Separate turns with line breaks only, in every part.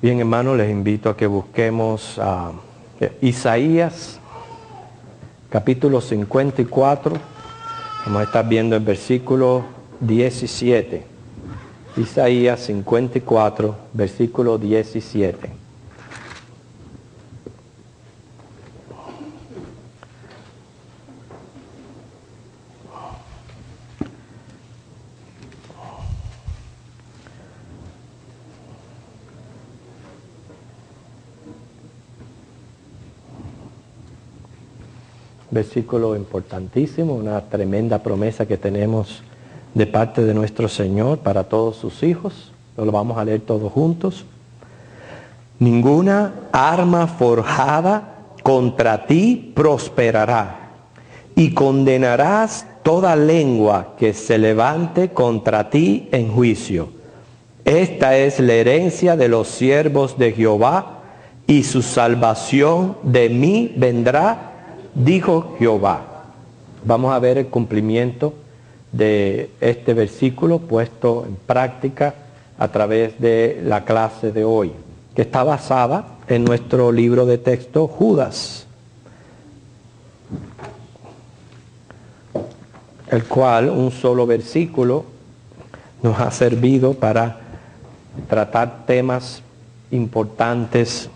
Bien, hermanos, les invito a que busquemos Isaías, capítulo 54. Vamos a estar viendo el versículo 17. Isaías 54, versículo 17. Versículo importantísimo, una tremenda promesa que tenemos de parte de nuestro Señor para todos sus hijos. Lo vamos a leer todos juntos. Ninguna arma forjada contra ti prosperará, y condenarás toda lengua que se levante contra ti en juicio. Esta es la herencia de los siervos de Jehová, y su salvación de mí vendrá, dijo Jehová. Vamos a ver el cumplimiento de este versículo puesto en práctica a través de la clase de hoy, que está basada en nuestro libro de texto Judas, el cual un solo versículo nos ha servido para tratar temas importantes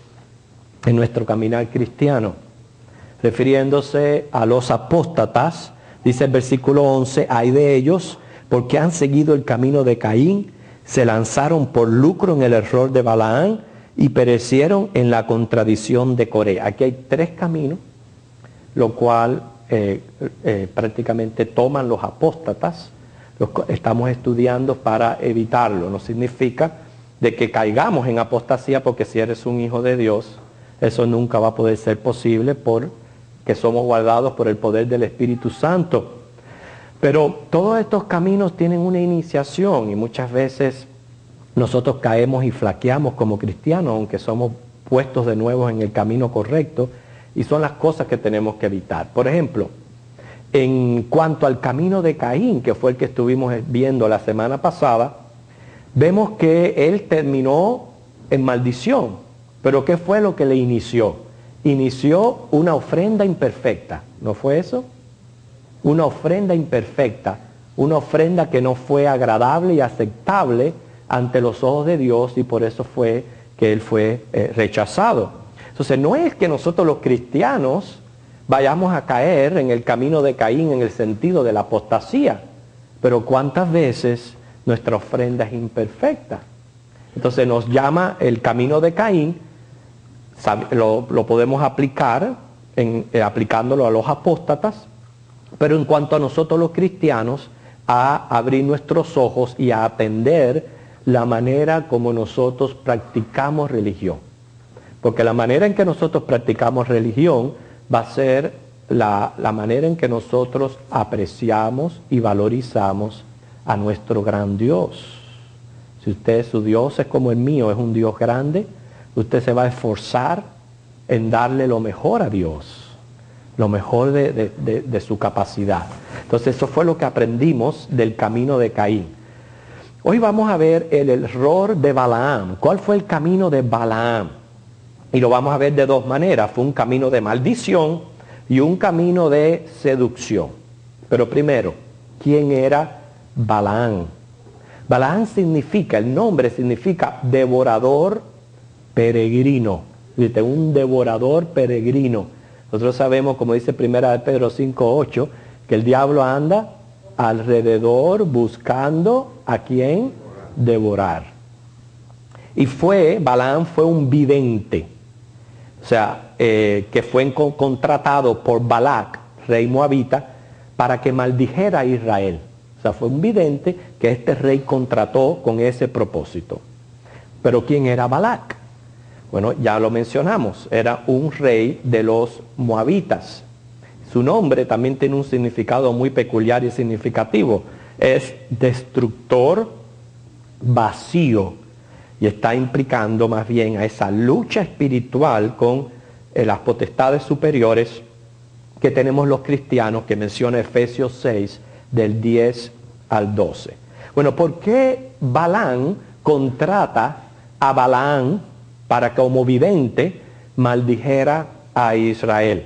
en nuestro caminar cristiano. Refiriéndose a los apóstatas, dice el versículo 11, hay de ellos, porque han seguido el camino de Caín, se lanzaron por lucro en el error de Balaam y perecieron en la contradicción de Coré. Aquí hay tres caminos, lo cual prácticamente toman los apóstatas. Los estamos estudiando para evitarlo. No significa de que caigamos en apostasía, porque si eres un hijo de Dios, eso nunca va a poder ser posible porque somos guardados por el poder del Espíritu Santo. Pero todos estos caminos tienen una iniciación y muchas veces nosotros caemos y flaqueamos como cristianos, aunque somos puestos de nuevo en el camino correcto, y son las cosas que tenemos que evitar. Por ejemplo, en cuanto al camino de Caín, que fue el que estuvimos viendo la semana pasada, vemos que él terminó en maldición. Pero ¿qué fue lo que le inició? Inició una ofrenda imperfecta, ¿no fue eso? Una ofrenda imperfecta, una ofrenda que no fue agradable y aceptable ante los ojos de Dios, y por eso fue que él fue rechazado. Entonces no es que nosotros los cristianos vayamos a caer en el camino de Caín en el sentido de la apostasía, pero cuántas veces nuestra ofrenda es imperfecta. Entonces nos llama el camino de Caín. Lo podemos aplicar aplicándolo a los apóstatas, pero en cuanto a nosotros los cristianos, a abrir nuestros ojos y a atender la manera como nosotros practicamos religión. Porque la manera en que nosotros practicamos religión va a ser la manera en que nosotros apreciamos y valorizamos a nuestro gran Dios. Si su Dios es como el mío, es un Dios grande, usted se va a esforzar en darle lo mejor a Dios, lo mejor de su capacidad. Entonces eso fue lo que aprendimos del camino de Caín. Hoy vamos a ver el error de Balaam. ¿Cuál fue el camino de Balaam? Y lo vamos a ver de dos maneras. Fue un camino de maldición y un camino de seducción. Pero primero, ¿quién era Balaam? Balaam significa, el nombre significa devorador peregrino. Dice, un devorador peregrino. Nosotros sabemos, como dice 1 Pedro 5:8, que el diablo anda alrededor buscando a quien devorar. Y Balaam fue un vidente. O sea, que fue contratado por Balac, rey moabita, para que maldijera a Israel. O sea, fue un vidente que este rey contrató con ese propósito. Pero ¿quién era Balac? Bueno, ya lo mencionamos, era un rey de los moabitas. Su nombre también tiene un significado muy peculiar y significativo. Es destructor vacío. Y está implicando más bien a esa lucha espiritual con las potestades superiores que tenemos los cristianos, que menciona Efesios 6, del 10 al 12. Bueno, ¿por qué Balaam contrata a Balaam para que como vidente maldijera a Israel.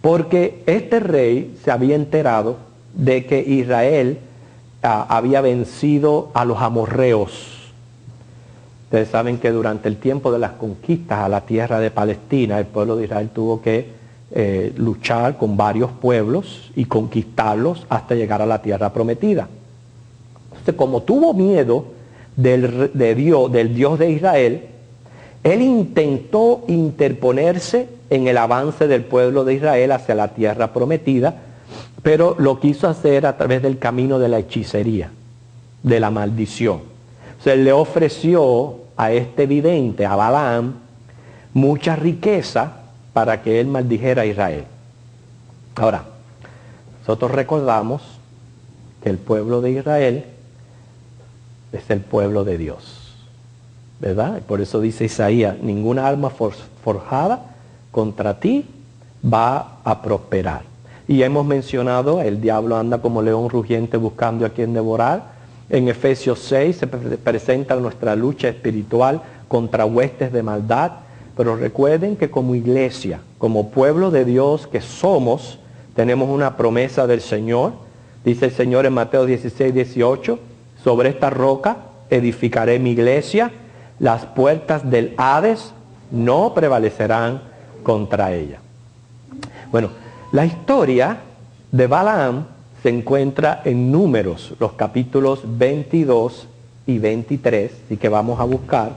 Porque este rey se había enterado de que Israel había vencido a los amorreos. Ustedes saben que durante el tiempo de las conquistas a la tierra de Palestina, el pueblo de Israel tuvo que luchar con varios pueblos y conquistarlos hasta llegar a la tierra prometida. Entonces, como tuvo miedo del Dios de Israel, él intentó interponerse en el avance del pueblo de Israel hacia la tierra prometida, pero lo quiso hacer a través del camino de la hechicería, de la maldición. O sea, él le ofreció a este vidente, a Balaam, mucha riqueza para que él maldijera a Israel. Ahora, nosotros recordamos que el pueblo de Israel es el pueblo de Dios, ¿verdad? Y por eso dice Isaías, ninguna arma forjada contra ti va a prosperar. Y hemos mencionado, el diablo anda como león rugiente buscando a quien devorar. En Efesios 6 se presenta nuestra lucha espiritual contra huestes de maldad. Pero recuerden que como iglesia, como pueblo de Dios que somos, tenemos una promesa del Señor. Dice el Señor en Mateo 16, 18, sobre esta roca edificaré mi iglesia, las puertas del Hades no prevalecerán contra ella. Bueno, la historia de Balaam se encuentra en Números, los capítulos 22 y 23, y que vamos a buscar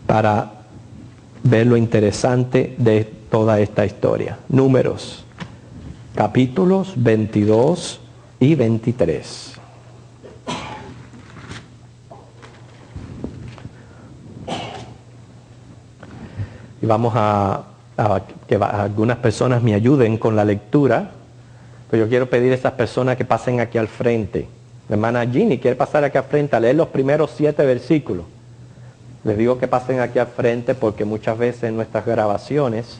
para ver lo interesante de toda esta historia. Números, capítulos 22 y 23. Y vamos a que algunas personas me ayuden con la lectura. Pero yo quiero pedir a esas personas que pasen aquí al frente. La hermana Ginny quiere pasar aquí al frente a leer los primeros 7 versículos. Les digo que pasen aquí al frente porque muchas veces en nuestras grabaciones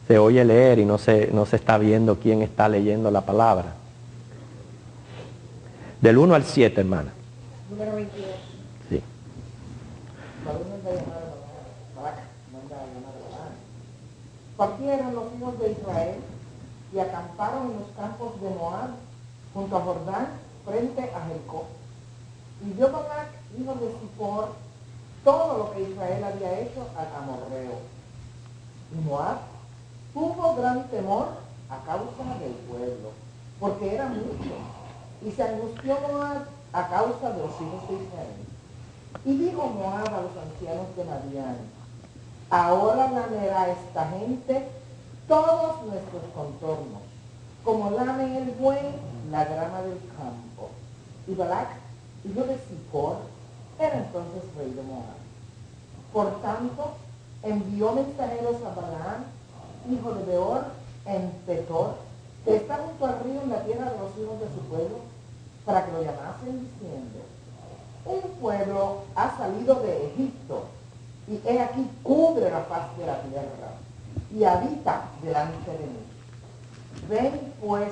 se oye leer y no se está viendo quién está leyendo la palabra. Del 1 al 7, hermana.
Número 22.
Sí.
Partieron los hijos de Israel y acamparon en los campos de Moab, junto a Jordán, frente a Jericó. Y vio Balac, hijo de Zippor, todo lo que Israel había hecho al amorreo. Y Moab tuvo gran temor a causa del pueblo, porque era mucho. Y se angustió Moab a causa de los hijos de Israel. Y dijo Moab a los ancianos de Madián, ahora lamerá esta gente todos nuestros contornos, como lame el buey la grama del campo. Y Balac, hijo de Zippor, era entonces rey de Moab. Por tanto, envió mensajeros a Balaam, hijo de Beor, en Petor, que está junto al río en la tierra de los hijos de su pueblo, para que lo llamasen diciendo, un pueblo ha salido de Egipto, y he aquí cubre la faz de la tierra, y habita delante de mí. Ven pues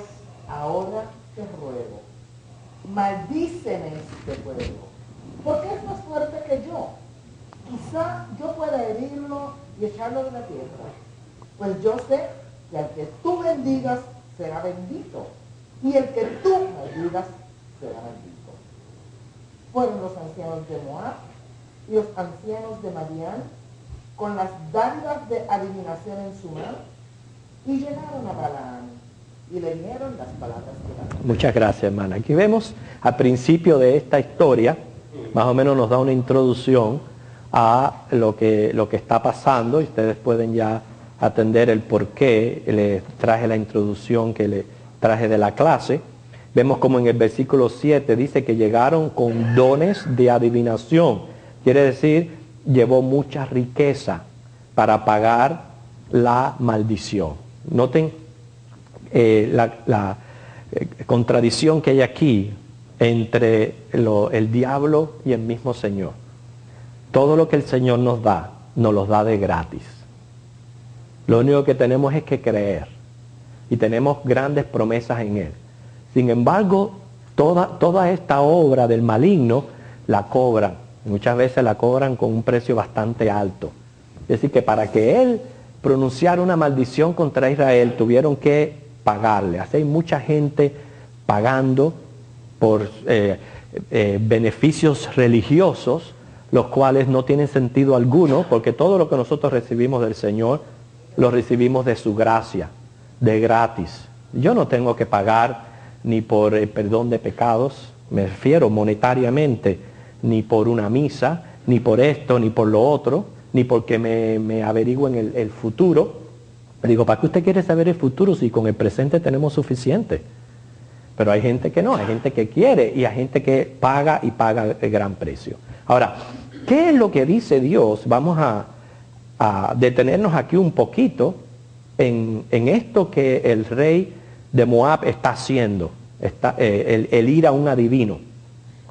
ahora te ruego, maldíceme este pueblo, porque es más fuerte que yo. Quizá yo pueda herirlo y echarlo de la tierra, pues yo sé que al que tú bendigas será bendito, y el que tú maldigas será maldito. Fueron los ancianos de Moab y los ancianos de Madián con las dádivas de adivinación en su mano, y llegaron a Balaam y le dieron las palabras de Balaam.
Muchas gracias, hermana. Aquí vemos al principio de esta historia, más o menos nos da una introducción a lo que está pasando, y ustedes pueden ya atender el por qué les traje la introducción que le traje de la clase. Vemos como en el versículo 7 dice que llegaron con dones de adivinación. Quiere decir, llevó mucha riqueza para pagar la maldición. Noten la contradicción que hay aquí entre el diablo y el mismo Señor. Todo lo que el Señor nos los da de gratis. Lo único que tenemos es que creer. Y tenemos grandes promesas en Él. Sin embargo, toda esta obra del maligno la cobran. Muchas veces la cobran con un precio bastante alto. Es decir, que para que él pronunciara una maldición contra Israel, tuvieron que pagarle. Así hay mucha gente pagando por beneficios religiosos, los cuales no tienen sentido alguno, porque todo lo que nosotros recibimos del Señor, lo recibimos de su gracia, de gratis. Yo no tengo que pagar ni por el perdón de pecados, me refiero monetariamente, ni por una misa, ni por esto, ni por lo otro, ni porque me averigüen el futuro. Digo, ¿para qué usted quiere saber el futuro si con el presente tenemos suficiente? Pero hay gente que no, hay gente que quiere y hay gente que paga y paga el gran precio. Ahora, ¿qué es lo que dice Dios? Vamos a detenernos aquí un poquito en esto que el rey de Moab está haciendo, el ir a un adivino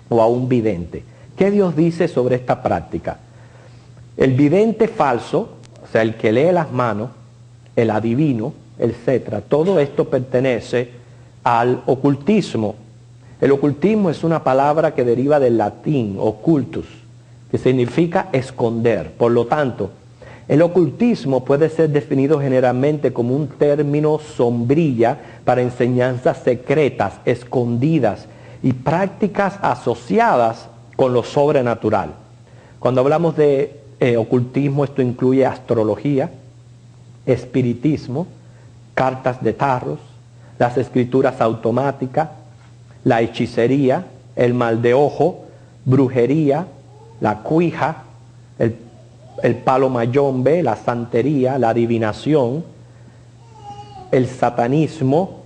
o a un vidente. ¿Qué Dios dice sobre esta práctica? El vidente falso, o sea, el que lee las manos, el adivino, etcétera, todo esto pertenece al ocultismo. El ocultismo es una palabra que deriva del latín, occultus, que significa esconder. Por lo tanto, el ocultismo puede ser definido generalmente como un término sombrilla para enseñanzas secretas, escondidas y prácticas asociadas con lo sobrenatural. Cuando hablamos de ocultismo, esto incluye astrología, espiritismo, cartas de tarot, las escrituras automáticas, la hechicería, el mal de ojo, brujería, la cuija, el palo mayombe, la santería, la adivinación, el satanismo,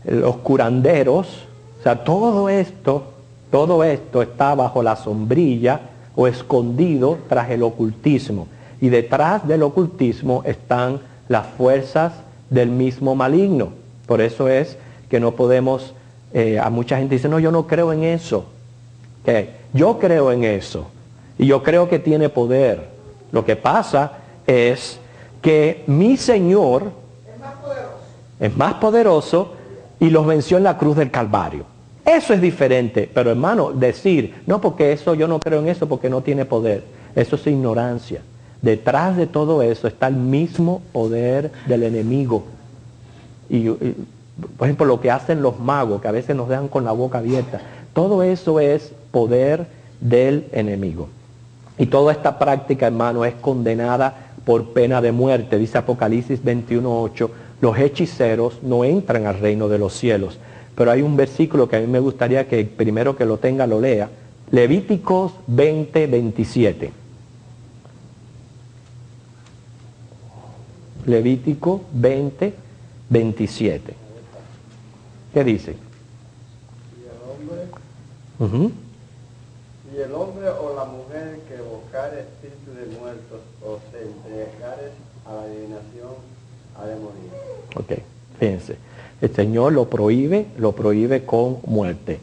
los curanderos. O sea, todo esto está bajo la sombrilla o escondido tras el ocultismo. Y detrás del ocultismo están las fuerzas del mismo maligno. Por eso es que no podemos, a mucha gente dice, no, yo no creo en eso. Yo creo en eso. Y yo creo que tiene poder. Lo que pasa es que mi Señor es más poderoso y los venció en la cruz del Calvario. Eso es diferente. Pero hermano, decir, no, porque eso yo no creo en eso porque no tiene poder. Eso es ignorancia. Detrás de todo eso está el mismo poder del enemigo. Y, por ejemplo, lo que hacen los magos, que a veces nos dejan con la boca abierta, todo eso es poder del enemigo. Y toda esta práctica, hermano, es condenada por pena de muerte. Dice Apocalipsis 21:8, los hechiceros no entran al reino de los cielos. Pero hay un versículo que a mí me gustaría que primero que lo tenga lo lea. Levíticos 20:27. Levítico 20:27. ¿Qué dice?
Y el hombre o la mujer que evocare espíritu de muertos o se entregare a la adivinación ha de morir.
Ok, fíjense. El Señor lo prohíbe con muerte.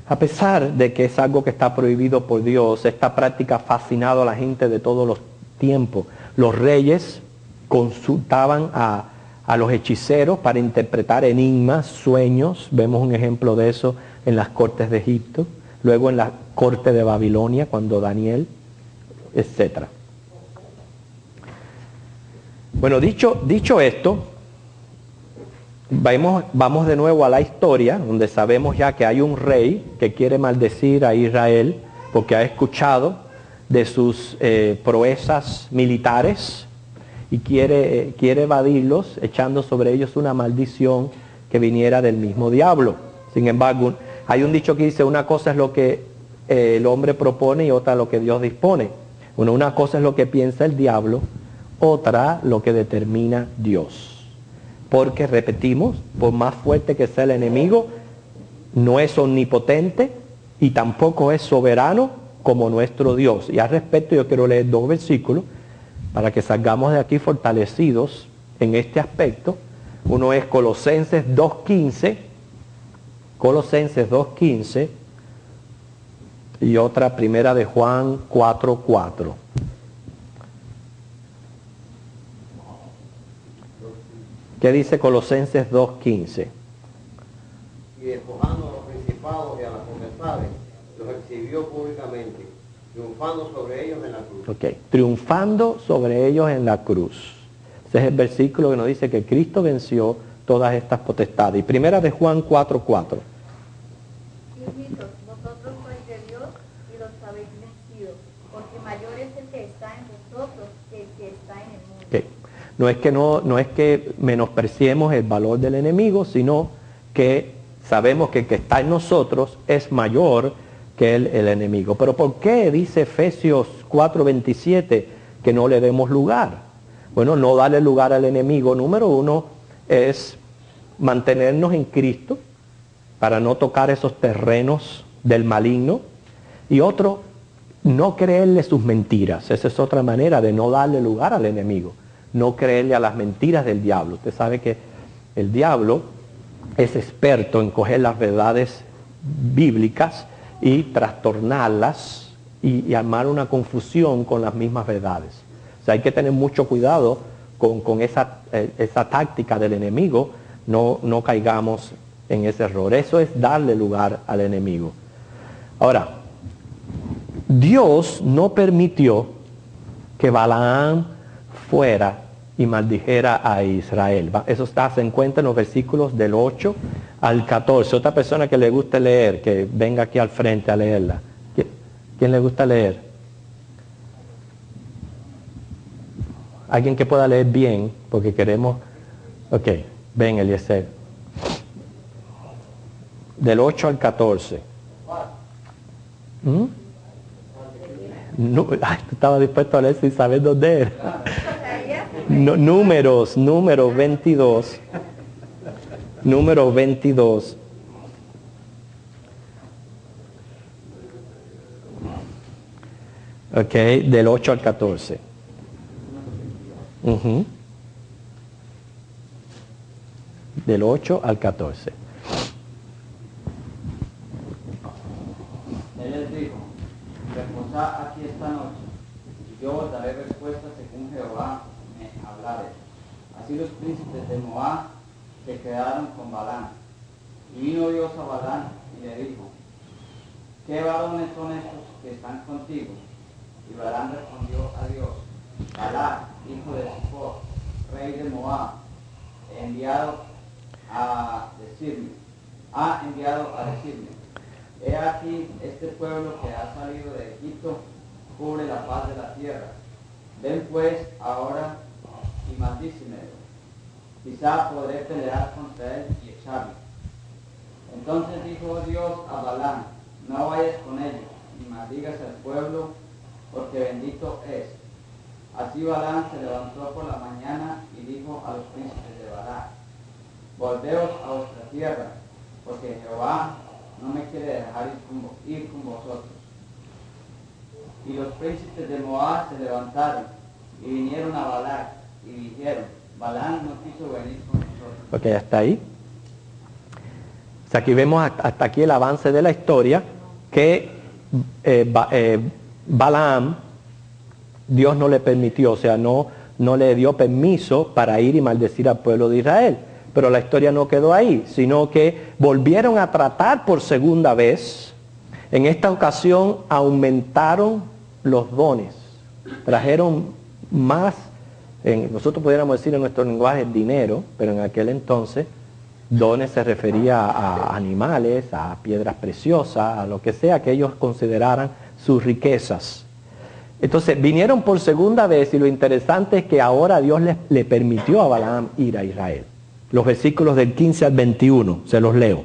A pesar de que es algo que está prohibido por Dios, esta práctica ha fascinado a la gente de todos los tiempos. Los reyes consultaban a los hechiceros para interpretar enigmas, sueños. Vemos un ejemplo de eso en las cortes de Egipto, luego en la corte de Babilonia, cuando Daniel, etc. Bueno, dicho esto, vamos de nuevo a la historia, donde sabemos ya que hay un rey que quiere maldecir a Israel porque ha escuchado de sus proezas militares y quiere evadirlos, echando sobre ellos una maldición que viniera del mismo diablo. Sin embargo, hay un dicho que dice, una cosa es lo que el hombre propone y otra lo que Dios dispone. Una cosa es lo que piensa el diablo, otra lo que determina Dios. Porque, repetimos, por más fuerte que sea el enemigo, no es omnipotente y tampoco es soberano como nuestro Dios. Y al respecto yo quiero leer 2 versículos para que salgamos de aquí fortalecidos en este aspecto. Uno es Colosenses 2.15 y otra primera de Juan 4:4. ¿Qué dice Colosenses 2.15?
Y despojando a los principados y a las potestades, los exhibió públicamente, triunfando sobre ellos en la cruz.
Ok, triunfando sobre ellos en la cruz. Ese es el versículo que nos dice que Cristo venció todas estas potestades. Y primera de Juan 4:4.
Hijitos, vosotros sois de Dios y los habéis vencido, porque mayor es el que está en vosotros que el que está en el mundo.
Okay. No es que menospreciemos el valor del enemigo, sino que sabemos que el que está en nosotros es mayor que el enemigo. Pero ¿por qué dice Efesios 4:27 que no le demos lugar? Bueno, no darle lugar al enemigo, número uno, es mantenernos en Cristo para no tocar esos terrenos del maligno. Y otro, no creerle sus mentiras. Esa es otra manera de no darle lugar al enemigo. No creerle a las mentiras del diablo. Usted sabe que el diablo es experto en coger las verdades bíblicas y trastornarlas y armar una confusión con las mismas verdades. O sea, hay que tener mucho cuidado con esa táctica del enemigo. No caigamos en ese error. Eso es darle lugar al enemigo. Ahora, Dios no permitió que Balaam fuera y maldijera a Israel. Eso se encuentra en los versículos del 8 al 14. Otra persona que le guste leer, que venga aquí al frente a leerla. ¿Quién le gusta leer? Alguien que pueda leer bien, porque queremos... Ok, ven Eliezer. Del 8 al 14. No, ay, tú estabas dispuesto a leer sin saber dónde era. Números 22. Número 22. Ok, del 8 al 14. Del 8 al 14.
Él les dijo, reposad aquí esta noche, y yo os daré respuesta según Jehová me hablare. Así los príncipes de Moab se quedaron con Balaam. Y vino Dios a Balaam y le dijo, ¿qué varones son estos que están contigo? Y Balaam respondió a Dios, Balac, hijo de Zippor, rey de Moab, ha enviado a decirme, he aquí este pueblo que ha salido de Egipto cubre la faz de la tierra. Ven pues ahora y maldícemelo. Quizá podré pelear contra él y echarle. Entonces dijo Dios a Balaam, no vayas con ellos, ni maldigas al pueblo, porque bendito es. Así Balaam se levantó por la mañana y dijo a los príncipes de Balac, volveos a vuestra tierra, porque Jehová no me quiere dejar ir con vosotros. Y los príncipes de Moab se levantaron y vinieron a Balac y dijeron, Balaam no quiso venir con nosotros.
Ok, hasta ahí. O sea, aquí vemos hasta aquí el avance de la historia, que Balaam, Dios no le permitió, o sea, no le dio permiso para ir y maldecir al pueblo de Israel. Pero la historia no quedó ahí, sino que volvieron a tratar por segunda vez. En esta ocasión aumentaron los dones, trajeron más, nosotros pudiéramos decir en nuestro lenguaje dinero, pero en aquel entonces dones se refería a animales, a piedras preciosas, a lo que sea que ellos consideraran sus riquezas. Entonces vinieron por segunda vez y lo interesante es que ahora Dios le permitió a Balaam ir a Israel. Los versículos del 15 al 21, se los leo.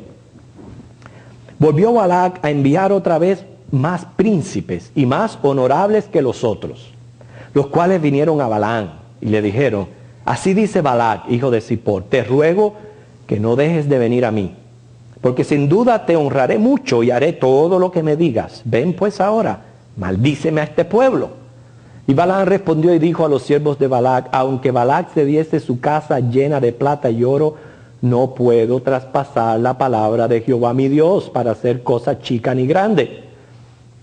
Volvió Balac a enviar otra vez más príncipes y más honorables que los otros, los cuales vinieron a Balaam y le dijeron, así dice Balac, hijo de Zippor, te ruego que no dejes de venir a mí, porque sin duda te honraré mucho y haré todo lo que me digas. Ven pues ahora, maldíceme a este pueblo. Y Balaam respondió y dijo a los siervos de Balac, aunque Balac se diese su casa llena de plata y oro, no puedo traspasar la palabra de Jehová mi Dios para hacer cosa chica ni grande.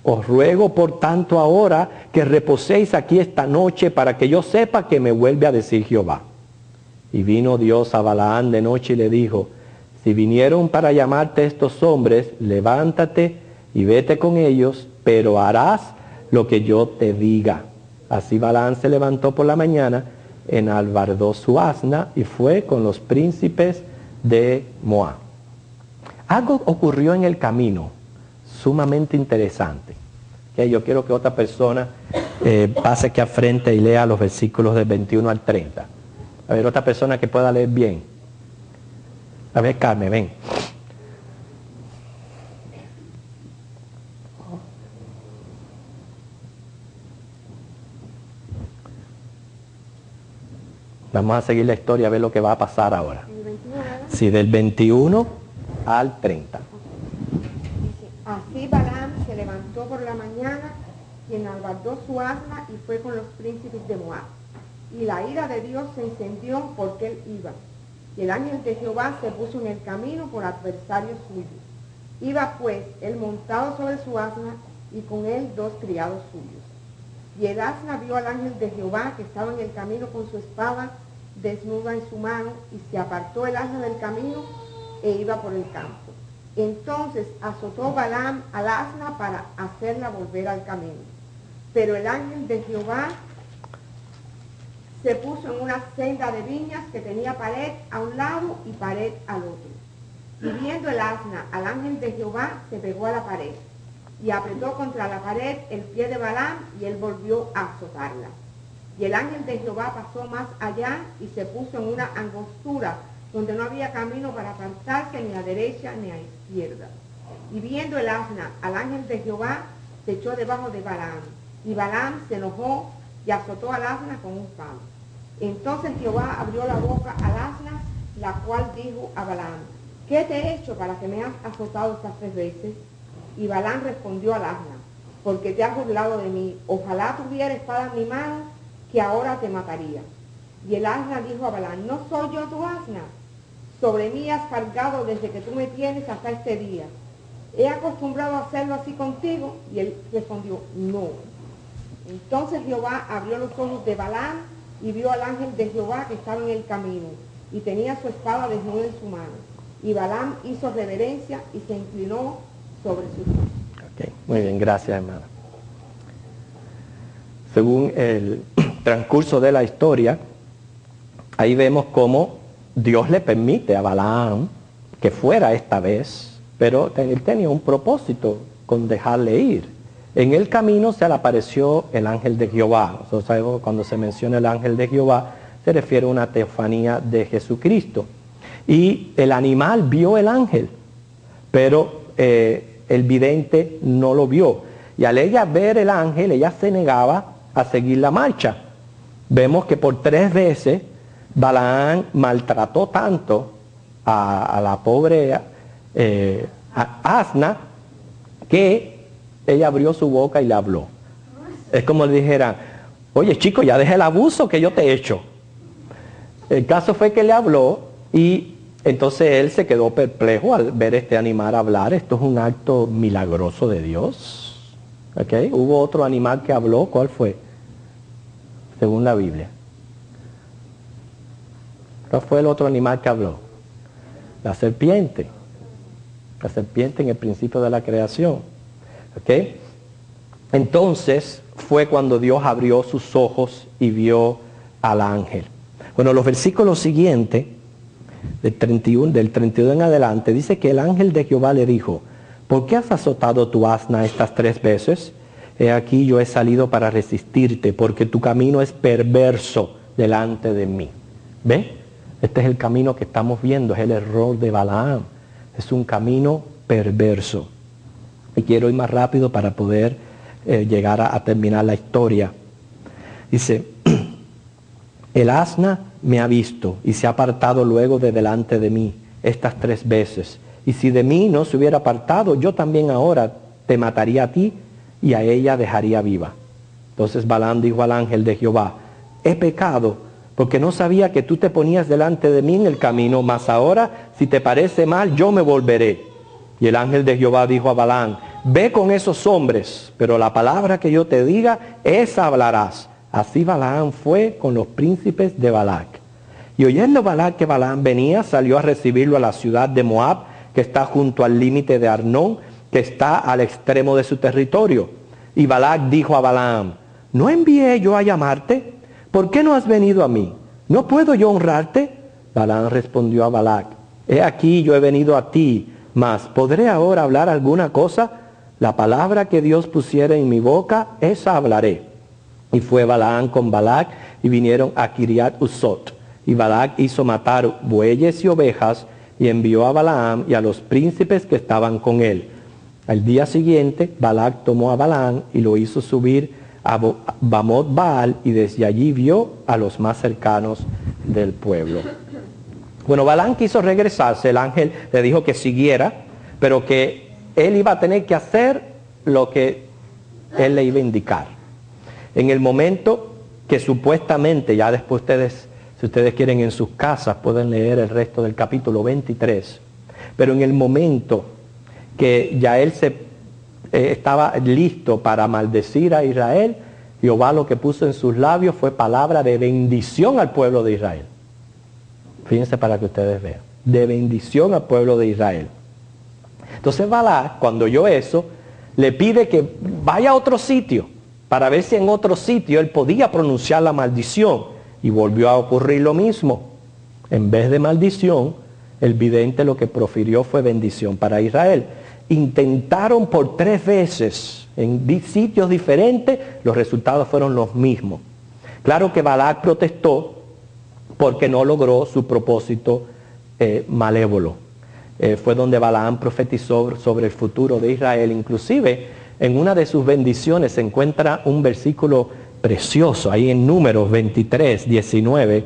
Os ruego por tanto ahora que reposéis aquí esta noche para que yo sepa que me vuelve a decir Jehová. Y vino Dios a Balaam de noche y le dijo, si vinieron para llamarte estos hombres, levántate y vete con ellos, pero harás lo que yo te diga. Así Balaam se levantó por la mañana, enalbardó su asna y fue con los príncipes de Moab. Algo ocurrió en el camino sumamente interesante. Okay, yo quiero que otra persona pase aquí al frente y lea los versículos del 21 al 30. A ver, otra persona que pueda leer bien. A ver, Carmen, ven. Vamos a seguir la historia, a ver lo que va a pasar ahora. Sí, del 21 al 30.
Dice, así Balaam se levantó por la mañana y enalbardó su asna y fue con los príncipes de Moab. Y la ira de Dios se encendió porque él iba. Y el ángel de Jehová se puso en el camino por adversario suyo. Iba pues él montado sobre su asna y con él 2 criados suyos. Y el asna vio al ángel de Jehová que estaba en el camino con su espada desnuda en su mano, y se apartó el asna del camino e iba por el campo. Entonces azotó Balaam al asna para hacerla volver al camino. Pero el ángel de Jehová se puso en una senda de viñas que tenía pared a un lado y pared al otro. Y viendo el asna al ángel de Jehová, se pegó a la pared y apretó contra la pared el pie de Balaam, y él volvió a azotarla. Y el ángel de Jehová pasó más allá y se puso en una angostura donde no había camino para apartarse ni a derecha ni a izquierda. Y viendo el asna al ángel de Jehová, se echó debajo de Balaam. Y Balaam se enojó y azotó al asna con un palo. Entonces Jehová abrió la boca al asna, la cual dijo a Balaam, ¿qué te he hecho para que me has azotado estas 3 veces? Y Balaam respondió al asna, porque te has burlado de mí. Ojalá tuviera espada en mi mano, que ahora te mataría. Y el asna dijo a Balaam, ¿no soy yo tu asna? Sobre mí has cargado desde que tú me tienes hasta este día. ¿He acostumbrado a hacerlo así contigo? Y él respondió, no. Entonces Jehová abrió los ojos de Balaam y vio al ángel de Jehová que estaba en el camino, y tenía su espada desnuda en su mano. Y Balaam hizo reverencia y se inclinó sobre su rostro.
Okay, muy bien, gracias, hermana. Según el transcurso de la historia, ahí vemos cómo Dios le permite a Balaam que fuera esta vez, pero él tenía un propósito con dejarle ir. En el camino se le apareció el ángel de Jehová. Nosotros sabemos que cuando se menciona el ángel de Jehová, se refiere a una teofanía de Jesucristo. Y el animal vio el ángel, pero el vidente no lo vio. Y al ella ver el ángel, ella se negaba a seguir la marcha. Vemos que por 3 veces Balaam maltrató tanto a la pobre asna que ella abrió su boca y le habló. Es como le dijera, oye chico, ya deja el abuso que yo te he hecho. El caso fue que le habló y entonces él se quedó perplejo al ver este animal hablar. Esto es un acto milagroso de Dios. ¿Okay? Hubo otro animal que habló. ¿Cuál fue? Según la Biblia. ¿Cuál fue el otro animal que habló? La serpiente. La serpiente en el principio de la creación. ¿Okay? Entonces fue cuando Dios abrió sus ojos y vio al ángel. Bueno, los versículos siguientes, del 31 en adelante, dice que el ángel de Jehová le dijo, ¿por qué has azotado tu asna estas 3 veces? He aquí yo he salido para resistirte, porque tu camino es perverso delante de mí. ¿Ve? Este es el camino que estamos viendo, es el error de Balaam. Es un camino perverso. Y quiero ir más rápido para poder llegar a terminar la historia. Dice, el asna me ha visto y se ha apartado luego de delante de mí estas 3 veces. Y si de mí no se hubiera apartado, yo también ahora te mataría a ti y a ella dejaría viva. Entonces Balaam dijo al ángel de Jehová, he pecado, porque no sabía que tú te ponías delante de mí en el camino, mas ahora, si te parece mal, yo me volveré. Y el ángel de Jehová dijo a Balaam, ve con esos hombres, pero la palabra que yo te diga, esa hablarás. Así Balaam fue con los príncipes de Balac. Y oyendo Balac que Balaam venía, salió a recibirlo a la ciudad de Moab, que está junto al límite de Arnón, que está al extremo de su territorio. Y Balac dijo a Balaam, ¿no envié yo a llamarte? ¿Por qué no has venido a mí? ¿No puedo yo honrarte? Balaam respondió a Balac, he aquí yo he venido a ti, mas ¿podré ahora hablar alguna cosa? La palabra que Dios pusiera en mi boca, esa hablaré. Y fue Balaam con Balac y vinieron a Kiriat Usot. Y Balac hizo matar bueyes y ovejas y envió a Balaam y a los príncipes que estaban con él. Al día siguiente, Balac tomó a Balaam y lo hizo subir a Bamot Baal y desde allí vio a los más cercanos del pueblo. Bueno, Balaam quiso regresarse, el ángel le dijo que siguiera, pero que él iba a tener que hacer lo que él le iba a indicar. En el momento que supuestamente, ya después ustedes, si ustedes quieren en sus casas, pueden leer el resto del capítulo 23, pero en el momento que ya él estaba listo para maldecir a Israel, Jehová lo que puso en sus labios fue palabra de bendición al pueblo de Israel. Fíjense para que ustedes vean, de bendición al pueblo de Israel. Entonces Balac, cuando oyó eso, le pide que vaya a otro sitio, para ver si en otro sitio él podía pronunciar la maldición. Y volvió a ocurrir lo mismo. En vez de maldición, el vidente lo que profirió fue bendición para Israel. Intentaron por 3 veces en sitios diferentes, los resultados fueron los mismos. Claro que Balac protestó porque no logró su propósito malévolo. Fue donde Balaam profetizó sobre el futuro de Israel. Inclusive en una de sus bendiciones se encuentra un versículo precioso, ahí en Números 23, 19,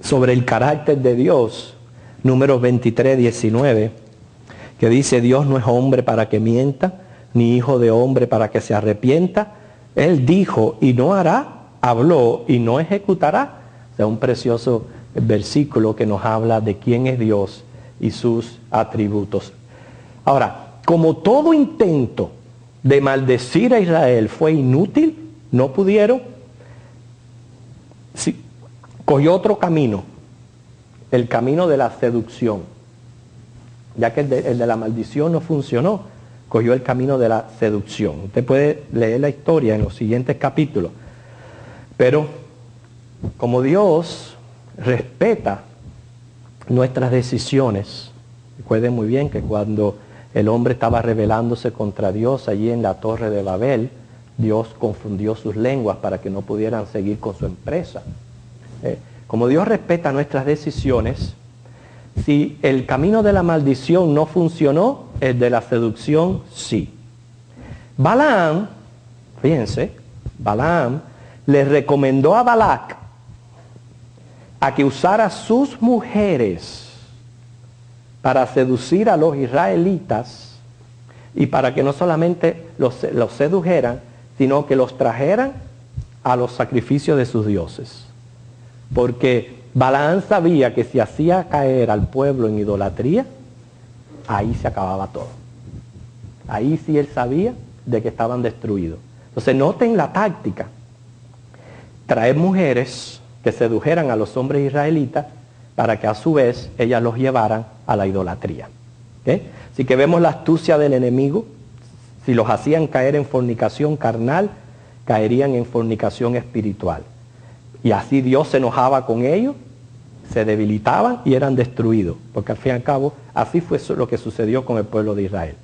sobre el carácter de Dios. Números 23, 19, que dice, Dios no es hombre para que mienta, ni hijo de hombre para que se arrepienta. Él dijo y no hará, habló y no ejecutará. O sea, un precioso versículo que nos habla de quién es Dios y sus atributos. Ahora, como todo intento de maldecir a Israel fue inútil, no pudieron, sí, cogió otro camino, el camino de la seducción. Ya que el de la maldición no funcionó, cogió el camino de la seducción. Usted puede leer la historia en los siguientes capítulos. Pero como Dios respeta nuestras decisiones, recuerden muy bien que cuando el hombre estaba rebelándose contra Dios allí en la Torre de Babel, Dios confundió sus lenguas para que no pudieran seguir con su empresa. Como Dios respeta nuestras decisiones, si el camino de la maldición no funcionó, el de la seducción sí. Balaam, fíjense, Balaam le recomendó a Balac a que usara sus mujeres para seducir a los israelitas y para que no solamente los sedujeran, sino que los trajeran a los sacrificios de sus dioses. Porque Balaam sabía que si hacía caer al pueblo en idolatría, ahí se acababa todo. Ahí sí él sabía de que estaban destruidos. Entonces noten la táctica. Traer mujeres que sedujeran a los hombres israelitas para que a su vez ellas los llevaran a la idolatría. ¿Okay? Así que vemos la astucia del enemigo. Si los hacían caer en fornicación carnal, caerían en fornicación espiritual. Y así Dios se enojaba con ellos, se debilitaban y eran destruidos. Porque al fin y al cabo, así fue lo que sucedió con el pueblo de Israel.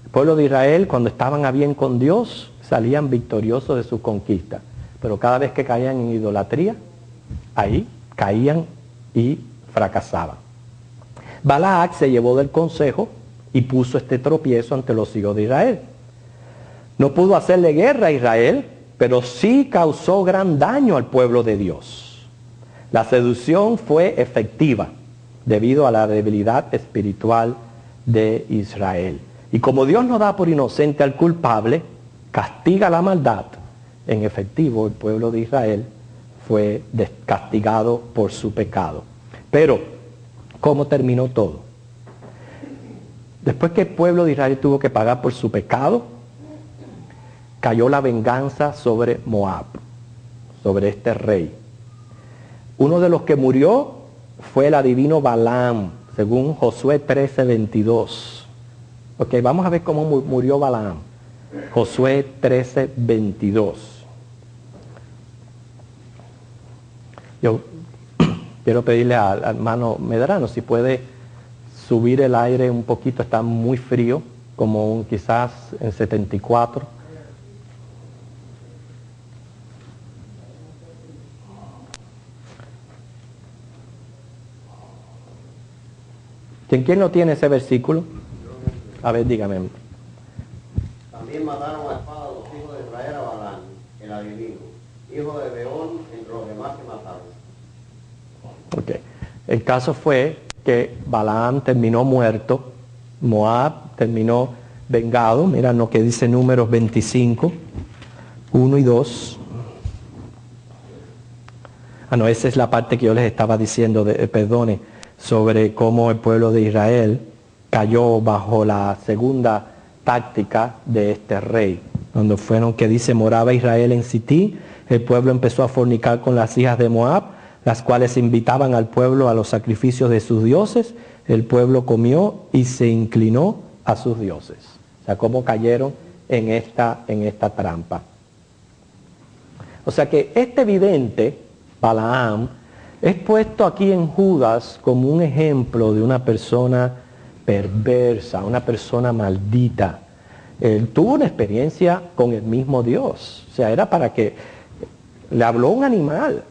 El pueblo de Israel, cuando estaban a bien con Dios, salían victoriosos de sus conquistas. Pero cada vez que caían en idolatría, ahí caían y fracasaban. Balac se llevó del consejo y puso este tropiezo ante los hijos de Israel. No pudo hacerle guerra a Israel, pero sí causó gran daño al pueblo de Dios. La seducción fue efectiva debido a la debilidad espiritual de Israel. Y como Dios no da por inocente al culpable, castiga la maldad. En efectivo, el pueblo de Israel fue castigado por su pecado. Pero, ¿cómo terminó todo? Después que el pueblo de Israel tuvo que pagar por su pecado, cayó la venganza sobre Moab, sobre este rey. Uno de los que murió fue el adivino Balaam, según Josué 13:22. Ok, vamos a ver cómo murió Balaam. Josué 13:22. Yo quiero pedirle al hermano Medrano si puede subir el aire un poquito, está muy frío, como quizás en 74. ¿Quién no tiene ese versículo? A ver, dígame.
También mataron a espada los hijos de Israel a Balán, el adivino, hijo de Beón, entre los demás que mataron.
Okay. El caso fue que Balaam terminó muerto, Moab terminó vengado. Mira lo que dice Números 25, 1 y 2. No, esa es la parte que yo les estaba diciendo, perdone, sobre cómo el pueblo de Israel cayó bajo la segunda táctica de este rey. Cuando fueron que dice, moraba Israel en Sití, el pueblo empezó a fornicar con las hijas de Moab, las cuales invitaban al pueblo a los sacrificios de sus dioses. El pueblo comió y se inclinó a sus dioses. O sea, cómo cayeron en esta trampa. O sea que este vidente, Balaam, es puesto aquí en Judas como un ejemplo de una persona perversa, una persona maldita. Él tuvo una experiencia con el mismo Dios. O sea, era para que le habló un animal.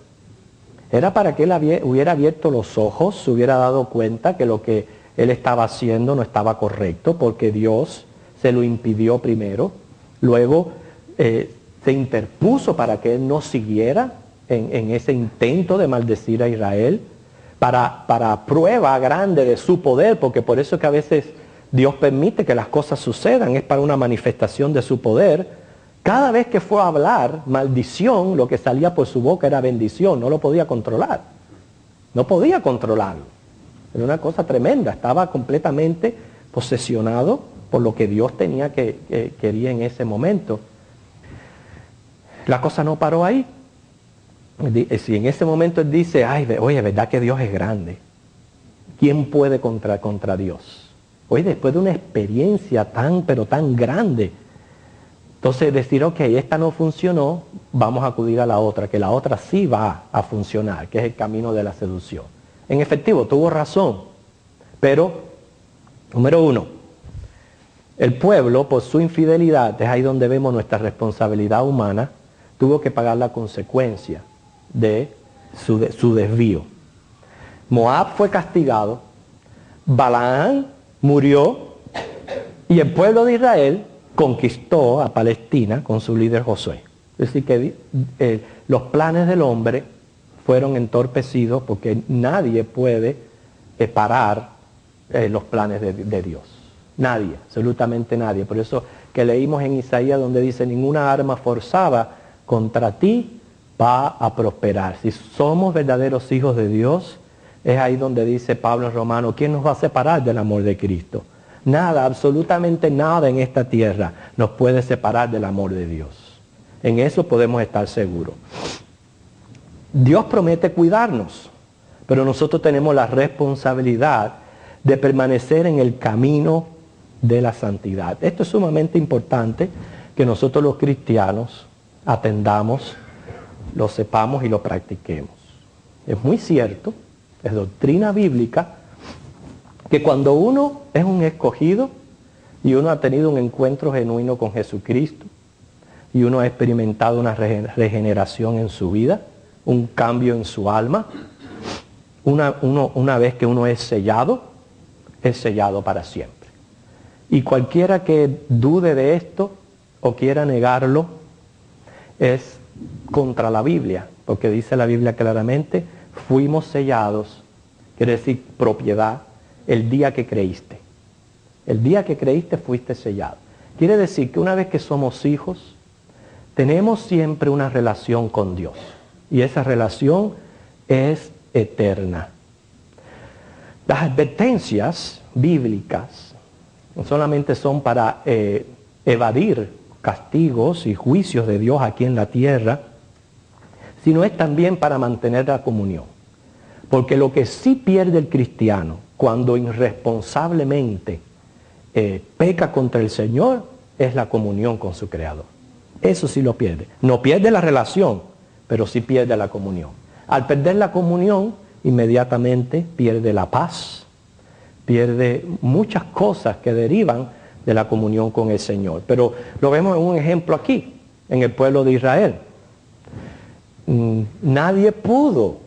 Era para que él hubiera abierto los ojos, se hubiera dado cuenta que lo que él estaba haciendo no estaba correcto, porque Dios se lo impidió primero. Luego se interpuso para que él no siguiera en ese intento de maldecir a Israel, para prueba grande de su poder, porque por eso es que a veces Dios permite que las cosas sucedan, es para una manifestación de su poder. Cada vez que fue a hablar maldición, lo que salía por su boca era bendición, no lo podía controlar. No podía controlarlo. Era una cosa tremenda, estaba completamente posesionado por lo que Dios quería en ese momento. La cosa no paró ahí. Si en ese momento él dice, oye, ¿verdad que Dios es grande? ¿Quién puede contra Dios? Oye, después de una experiencia pero tan grande, entonces decir, ok, esta no funcionó, vamos a acudir a la otra, que la otra sí va a funcionar, que es el camino de la seducción. En efectivo, tuvo razón, pero, número uno, el pueblo, por su infidelidad, es ahí donde vemos nuestra responsabilidad humana, tuvo que pagar la consecuencia de su desvío. Moab fue castigado, Balaam murió y el pueblo de Israel conquistó a Palestina con su líder Josué. Es decir, que los planes del hombre fueron entorpecidos porque nadie puede parar los planes de Dios. Nadie, absolutamente nadie. Por eso que leímos en Isaías donde dice, ninguna arma forzada contra ti va a prosperar. Si somos verdaderos hijos de Dios, es ahí donde dice Pablo en Romanos, ¿quién nos va a separar del amor de Cristo? Nada, absolutamente nada en esta tierra nos puede separar del amor de Dios. En eso podemos estar seguros. Dios promete cuidarnos, pero nosotros tenemos la responsabilidad de permanecer en el camino de la santidad. Esto es sumamente importante que nosotros los cristianos atendamos, lo sepamos y lo practiquemos. Es muy cierto, es doctrina bíblica, que cuando uno es un escogido y uno ha tenido un encuentro genuino con Jesucristo y uno ha experimentado una regeneración en su vida, un cambio en su alma, una vez que uno es sellado para siempre. Y cualquiera que dude de esto o quiera negarlo es contra la Biblia, porque dice la Biblia claramente, fuimos sellados, quiere decir propiedad, el día que creíste. El día que creíste fuiste sellado. Quiere decir que una vez que somos hijos, tenemos siempre una relación con Dios. Y esa relación es eterna. Las advertencias bíblicas no solamente son para evadir castigos y juicios de Dios aquí en la tierra, sino es también para mantener la comunión. Porque lo que sí pierde el cristiano cuando irresponsablemente peca contra el Señor es la comunión con su Creador. Eso sí lo pierde. No pierde la relación, pero sí pierde la comunión. Al perder la comunión, inmediatamente pierde la paz, pierde muchas cosas que derivan de la comunión con el Señor. Pero lo vemos en un ejemplo aquí, en el pueblo de Israel. Nadie pudo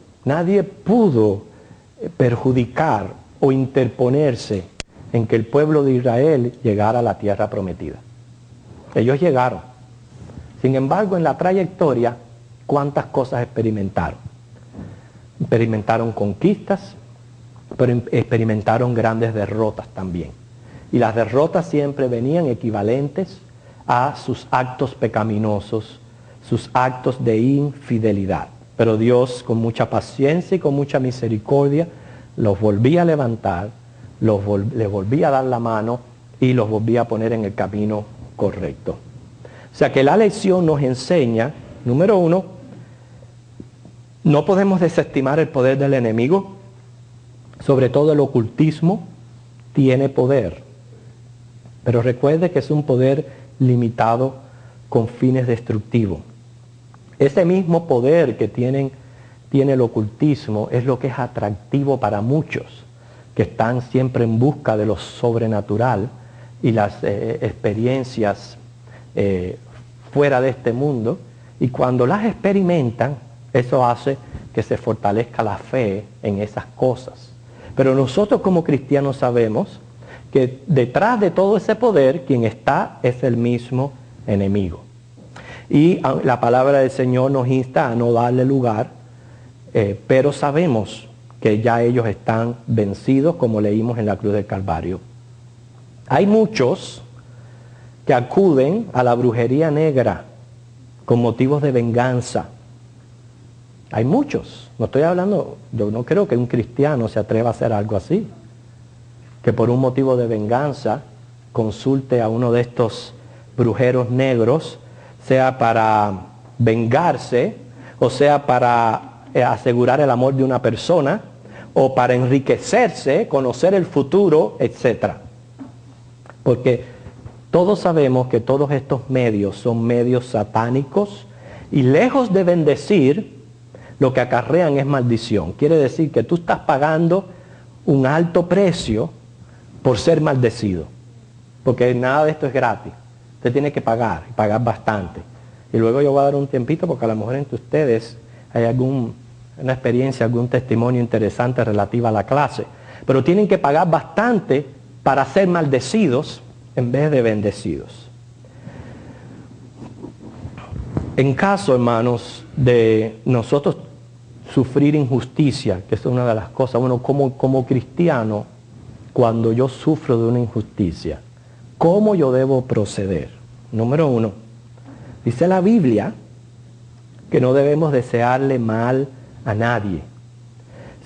perjudicar o interponerse en que el pueblo de Israel llegara a la tierra prometida. Ellos llegaron. Sin embargo, en la trayectoria, ¿cuántas cosas experimentaron? Experimentaron conquistas, pero experimentaron grandes derrotas también. Y las derrotas siempre venían equivalentes a sus actos pecaminosos, sus actos de infidelidad. Pero Dios, con mucha paciencia y con mucha misericordia, los volvía a levantar, les volvía a dar la mano y los volvía a poner en el camino correcto. O sea que la lección nos enseña, número uno, no podemos desestimar el poder del enemigo, sobre todo el ocultismo tiene poder. Pero recuerde que es un poder limitado con fines destructivos. Ese mismo poder que tiene el ocultismo es lo que es atractivo para muchos que están siempre en busca de lo sobrenatural y las experiencias fuera de este mundo, y cuando las experimentan, eso hace que se fortalezca la fe en esas cosas. Pero nosotros como cristianos sabemos que detrás de todo ese poder, quien está es el mismo enemigo. Y la palabra del Señor nos insta a no darle lugar, pero sabemos que ya ellos están vencidos, como leímos en la cruz del Calvario. Hay muchos que acuden a la brujería negra con motivos de venganza. Hay muchos. No estoy hablando, yo no creo que un cristiano se atreva a hacer algo así, que por un motivo de venganza consulte a uno de estos brujeros negros, sea para vengarse, o sea para asegurar el amor de una persona, o para enriquecerse, conocer el futuro, etc. Porque todos sabemos que todos estos medios son medios satánicos, y lejos de bendecir, lo que acarrean es maldición. Quiere decir que tú estás pagando un alto precio por ser maldecido, porque nada de esto es gratis. Usted tiene que pagar, y pagar bastante. Y luego yo voy a dar un tiempito, porque a lo mejor entre ustedes hay una experiencia, algún testimonio interesante relativa a la clase. Pero tienen que pagar bastante para ser maldecidos en vez de bendecidos. En caso, hermanos, de nosotros sufrir injusticia, que es una de las cosas, bueno, como cristiano, cuando yo sufro de una injusticia, ¿cómo yo debo proceder? Número uno, dice la Biblia que no debemos desearle mal a nadie,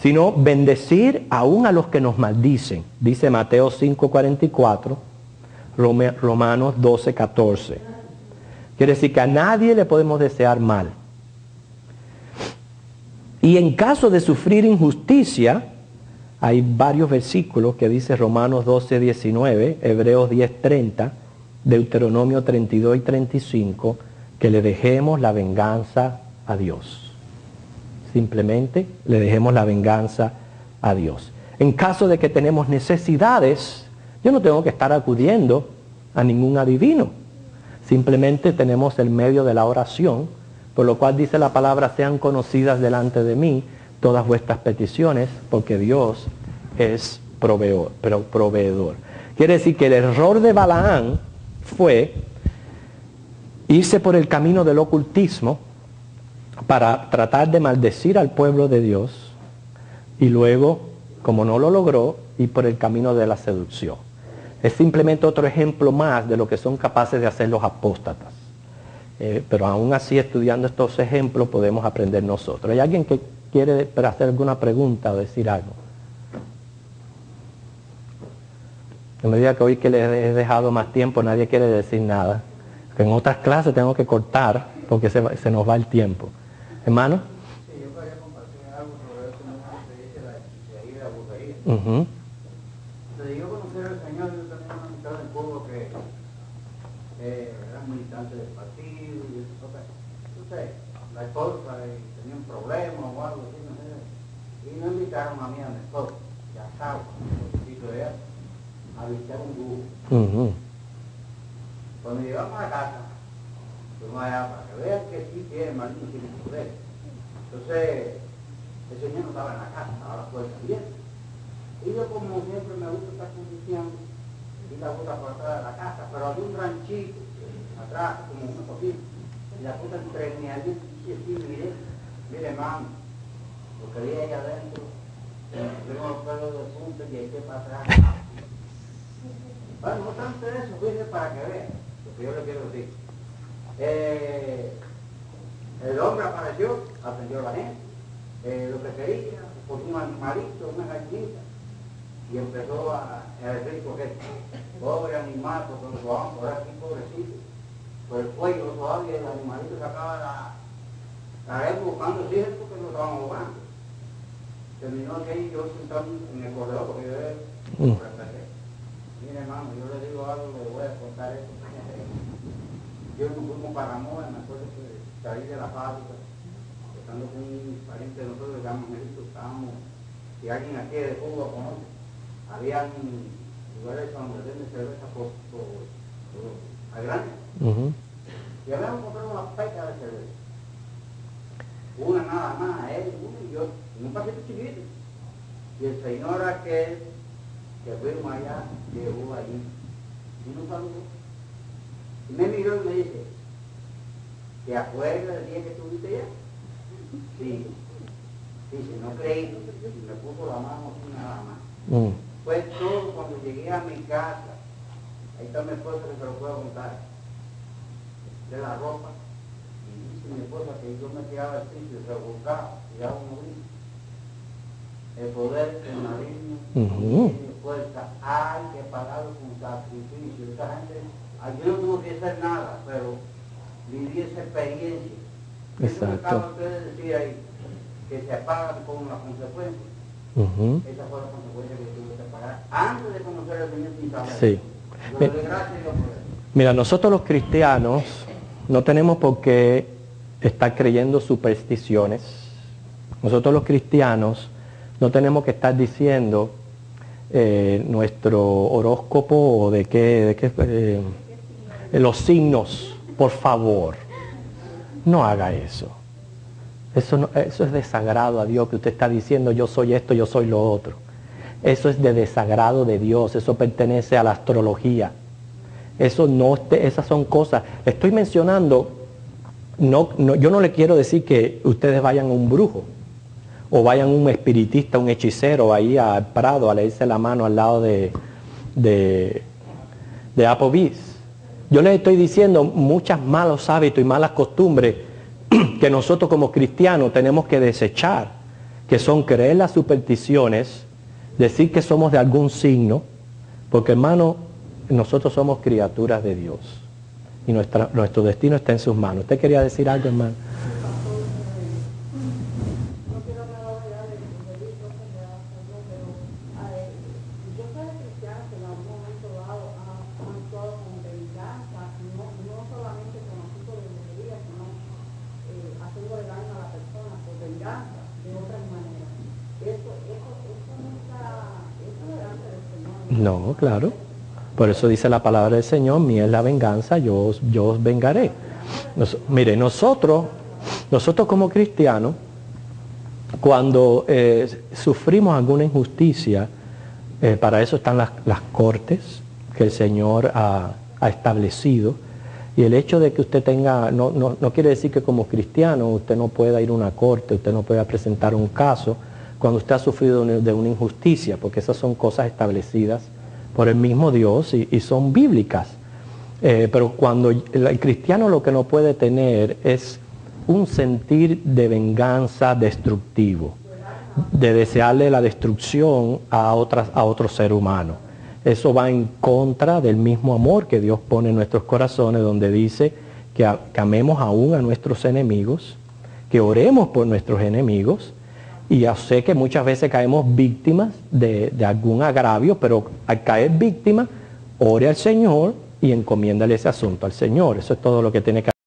sino bendecir aún a los que nos maldicen. Dice Mateo 5:44, Romanos 12:14. Quiere decir que a nadie le podemos desear mal. Y en caso de sufrir injusticia, hay varios versículos que dice Romanos 12:19, Hebreos 10:30, Deuteronomio 32 y 35, que le dejemos la venganza a Dios. Simplemente le dejemos la venganza a Dios. En caso de que tenemos necesidades, yo no tengo que estar acudiendo a ningún adivino. Simplemente tenemos el medio de la oración, por lo cual dice la palabra, sean conocidas delante de mí todas vuestras peticiones, porque Dios es proveedor. Quiere decir que el error de Balaán fue irse por el camino del ocultismo para tratar de maldecir al pueblo de Dios, y luego, como no lo logró, ir por el camino de la seducción. Es simplemente otro ejemplo más de lo que son capaces de hacer los apóstatas. Pero aún así, estudiando estos ejemplos, podemos aprender nosotros. ¿Hay alguien que quiere hacer alguna pregunta o decir algo? En medida que hoy que les he dejado más tiempo, nadie quiere decir nada. En otras clases tengo que cortar porque se nos va el tiempo. ¿Hermano?
Sí, yo quería compartir algo sobre eso mismo que dice de la brujería. Desde yo conocer al Señor, yo tenía una amistad del pueblo que
antes del partido y esas cosas. Entonces, la esposa tenía un problema o algo así, no sé. Y no invitaron a mí a mi esposa, ya sabes, de ella, a visitar un grupo. Cuando llegamos a la casa, fuimos allá para que vean que sí tiene Martín tiene poder. Entonces, el señor no estaba en la casa, estaba la puerta abierta. Y yo, como siempre, me gusta estar conduciendo y la puerta por atrás de la casa, pero había un ranchito atrás, como una cocina. Y la puerta entretenía allí y así, mire, hermano, lo que había ahí adentro, tengo los pelos de punta y hay que para atrás. Bueno, no tanto eso, fíjese para que vean lo que yo le quiero decir. El hombre apareció, atendió a la gente, lo que quería, por un animalito, una gallinita, y empezó a decir, porque pobre animal, porque lo van por aquí, pobrecito, por el cuello, todavía el animalito sacaba la red buscando cierto que lo estaban ahogando. Terminó aquello yo sentado en el corredor, porque yo respecté. Mire, hermano, yo le digo algo, le voy a contar esto. Yo nos fuimos para Moa, me acuerdo que salí de la fábrica, estando con un pariente de nosotros, que llamamos Melito, estábamos, y alguien aquí de Cuba conoce, había lugares donde venden cerveza por grandes. Y habíamos comprado una peca de cerveza. Una nada más, él, uno y yo, en un pasito chiquito. Y el señor aquel, que fuimos allá, llegó allí, y nos saludó. Y me miró y me dice, ¿te acuerdas del día que estuviste allá? Sí. Dice, no creí, y me puso la mano así nada más. Fue todo cuando llegué a mi casa, ahí está mi esposa que se lo puedo contar, de la ropa, y dice mi esposa que yo me quedaba al sitio, se buscaba, y daba un grito. El poder del maligno tiene fuerza, hay que pagarlo con sacrificio. Esa gente, yo no tuve que hacer nada, pero viví esa experiencia. Eso que acaba usted de decir ahí, que se pagan con las consecuencias. Esa fue la consecuencia que tuve que pagar antes de conocer al Señor sin saber.
Sí.
Yo le doy gracias a Dios por eso.
Mira, nosotros los cristianos no tenemos por qué estar creyendo supersticiones. Nosotros los cristianos no tenemos que estar diciendo nuestro horóscopo o los signos, por favor. No haga eso. Eso es desagrado a Dios, que usted está diciendo yo soy esto, yo soy lo otro. Eso es de desagrado de Dios, eso pertenece a la astrología. Esas son cosas. Estoy mencionando, yo no le quiero decir que ustedes vayan a un brujo o vayan a un espiritista, un hechicero ahí al Prado a leerse la mano al lado de Applebee's. Yo les estoy diciendo muchos malos hábitos y malas costumbres que nosotros como cristianos tenemos que desechar, que son creer las supersticiones, decir que somos de algún signo, porque hermano, nosotros somos criaturas de Dios y nuestro destino está en sus manos. ¿Usted quería decir algo, hermano? No, claro. Por eso dice la palabra del Señor, mía es la venganza, yo os vengaré. Mire, nosotros como cristianos, cuando sufrimos alguna injusticia, para eso están las cortes que el Señor ha establecido. Y el hecho de que usted tenga, no quiere decir que como cristiano usted no pueda ir a una corte, usted no pueda presentar un caso cuando usted ha sufrido de una injusticia, porque esas son cosas establecidas por el mismo Dios y son bíblicas. Pero cuando el cristiano lo que no puede tener es un sentir de venganza destructivo, de desearle la destrucción a otro ser humano. Eso va en contra del mismo amor que Dios pone en nuestros corazones, donde dice que amemos aún a nuestros enemigos, que oremos por nuestros enemigos. Y yo sé que muchas veces caemos víctimas de algún agravio, pero al caer víctima, ore al Señor y encomiéndale ese asunto al Señor. Eso es todo lo que tiene que hacer.